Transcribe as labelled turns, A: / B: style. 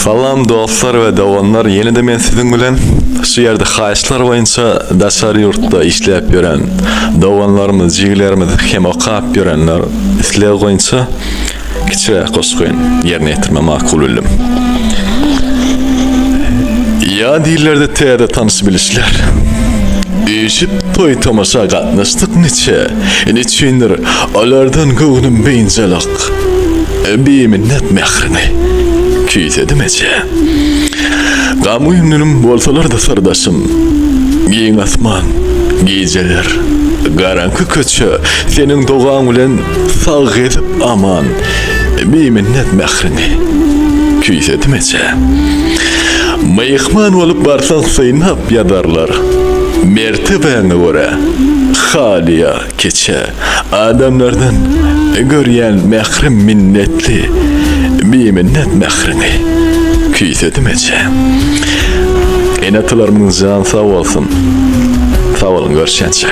A: Salam dostlar ve davanlar, yeni de men sizin bilen şu yerde hayışlar boyunca daşarı yurtta işlep gören davanlarımız, jiglerimiz hem okap görenler işlep boyunca kiçire koşkoyun yerine getirme makul ölüm. Ya dillerde teyde tanışı bilişler. Eşip toy tamaşa katlaştık neçindir alardan gövünün beyincelak bir minnet mehrini küytedim ece. Kamu ünlünüm bolsalar da sardaşım, giyin asman, giyceler, garankı köçü, senin doğan ulen sağ edip aman bir minnet mehrini küytedim ece. Mayıkman olup barsan saynap yadarlar. Mertebene göre haliya keçe adamlardan göryen mehrim minnetli bir minnet mehrini küysedim ece. Enatılarımın can sağ olsun. Sağ olun, görüşeceğiz.